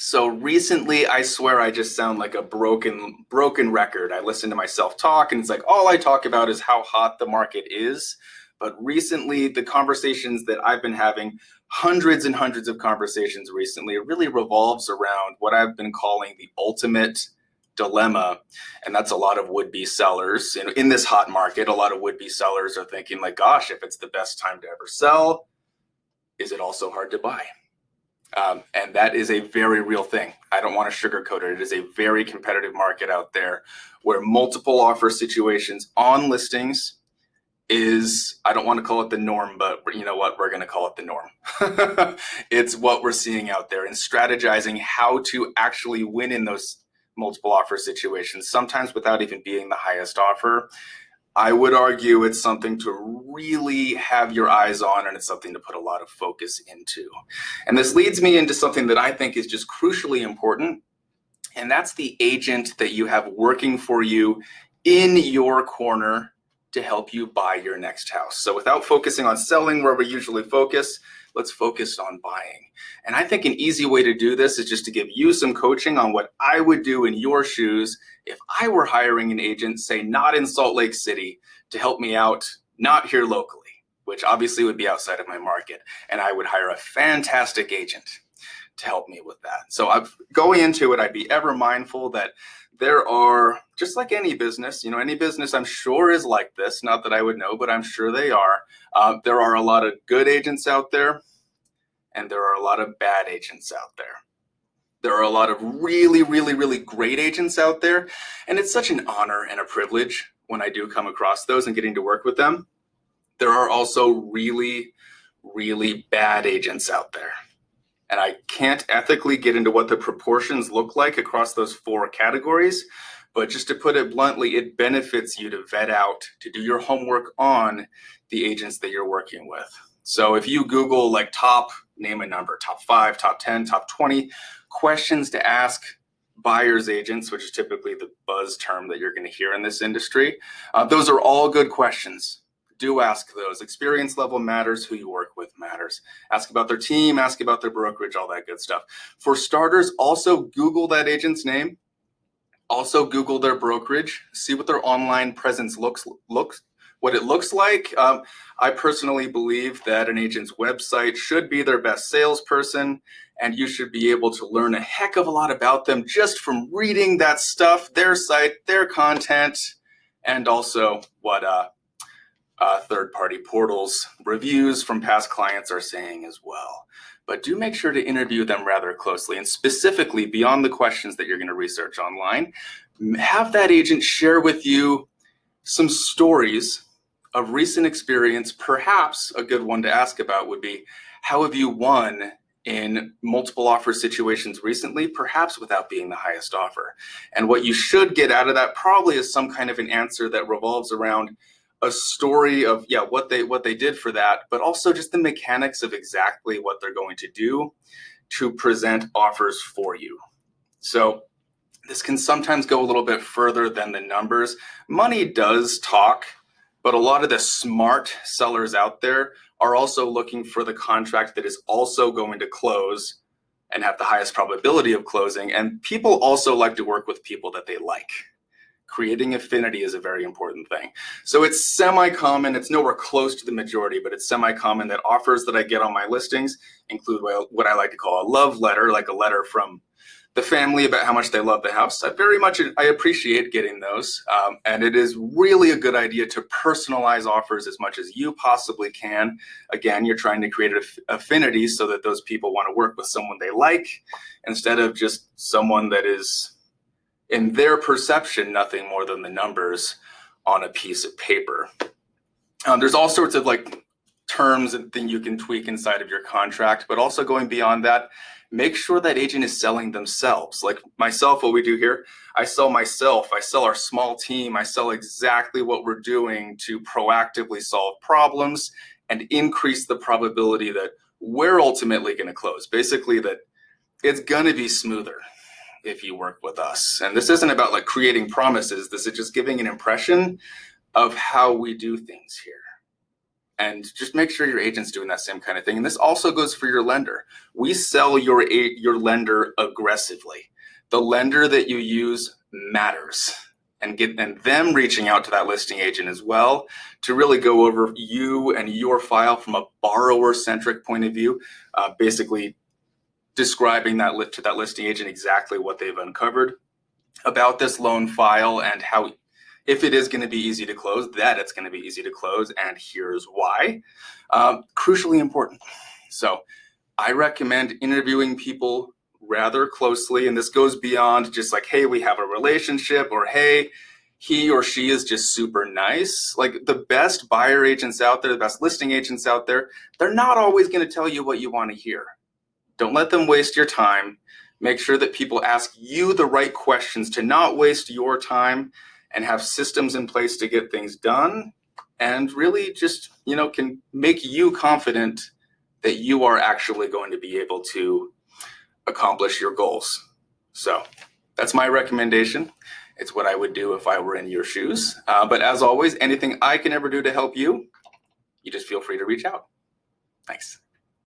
So recently, I swear I just sound like a broken record. I listen to myself talk, and it's like all I talk about is how hot the market is. But recently, the conversations that I've been having, hundreds and hundreds of conversations recently, it really revolves around what I've been calling the ultimate dilemma. And that's a lot of would-be sellers. In this hot market, a lot of would-be sellers are thinking like, gosh, if it's the best time to ever sell, is it also hard to buy? And that is a very real thing. I don't want to sugarcoat it. It is a very competitive market out there where multiple offer situations on listings is, I don't want to call it the norm, but you know what? We're going to call it the norm. It's what we're seeing out there, and strategizing how to actually win in those multiple offer situations, sometimes without even being the highest offer. I would argue it's something to really have your eyes on, and it's something to put a lot of focus into. And this leads me into something that I think is just crucially important, and that's the agent that you have working for you in your corner to help you buy your next house. So without focusing on selling where we usually focus, let's focus on buying. And I think an easy way to do this is just to give you some coaching on what I would do in your shoes if I were hiring an agent, say not in Salt Lake City, to help me out, not here locally, which obviously would be outside of my market. And I would hire a fantastic agent to help me with that. So going into it, I'd be ever mindful that there are, just like any business, any business I'm sure is like this, not that I would know, but I'm sure they are. There are a lot of good agents out there, and there are a lot of bad agents out there. There are a lot of really, really, really great agents out there, and it's such an honor and a privilege when I do come across those and getting to work with them. There are also really, really bad agents out there. And I can't ethically get into what the proportions look like across those four categories, but just to put it bluntly, it benefits you to vet out, to do your homework on the agents that you're working with. So if you Google like name a number, top 5, top 10, top 20 questions to ask buyer's agents, which is typically the buzz term that you're going to hear in this industry, those are all good questions. Do ask those. Experience level matters. Who you work with matters. Ask about their team, ask about their brokerage, all that good stuff. For starters, also Google that agent's name. Also Google their brokerage. See what their online presence looks what it looks like. I personally believe that an agent's website should be their best salesperson, and you should be able to learn a heck of a lot about them just from reading that stuff, their site, their content, and also what third-party portals reviews from past clients are saying as well. But do make sure to interview them rather closely, and specifically beyond the questions that you're going to research online, have that agent share with you some stories of recent experience. Perhaps a good one to ask about would be, how have you won in multiple offer situations recently, perhaps without being the highest offer? And what you should get out of that probably is some kind of an answer that revolves around a story of what they did for that, but also just the mechanics of exactly what they're going to do to present offers for you. So this can sometimes go a little bit further than the numbers. Money does talk, but a lot of the smart sellers out there are also looking for the contract that is also going to close and have the highest probability of closing. And people also like to work with people that they like. Creating affinity is a very important thing. So it's semi-common, it's nowhere close to the majority, but it's semi-common that offers that I get on my listings include what I like to call a love letter, like a letter from the family about how much they love the house. I appreciate getting those. And it is really a good idea to personalize offers as much as you possibly can. Again, you're trying to create an affinity so that those people want to work with someone they like, instead of just someone that is, in their perception, nothing more than the numbers on a piece of paper. There's all sorts of terms and things you can tweak inside of your contract, but also going beyond that, make sure that agent is selling themselves. Like myself, what we do here, I sell myself, I sell our small team, I sell exactly what we're doing to proactively solve problems and increase the probability that we're ultimately going to close. Basically, that it's going to be smoother if you work with us. And this isn't about creating promises. This is just giving an impression of how we do things here. And just make sure your agent's doing that same kind of thing. And this also goes for your lender. We sell your lender aggressively. The lender that you use matters, and them reaching out to that listing agent as well to really go over you and your file from a borrower-centric point of view, basically describing to that listing agent exactly what they've uncovered about this loan file and how, if it is going to be easy to close, that it's going to be easy to close, and here's why. Crucially important. So I recommend interviewing people rather closely, and this goes beyond just like, hey, we have a relationship, or hey, he or she is just super nice. Like, the best buyer agents out there, the best listing agents out there, they're not always going to tell you what you want to hear. Don't let them waste your time. Make sure that people ask you the right questions to not waste your time, and have systems in place to get things done, and really just, can make you confident that you are actually going to be able to accomplish your goals. So that's my recommendation. It's what I would do if I were in your shoes. But as always, anything I can ever do to help you, you just feel free to reach out. Thanks.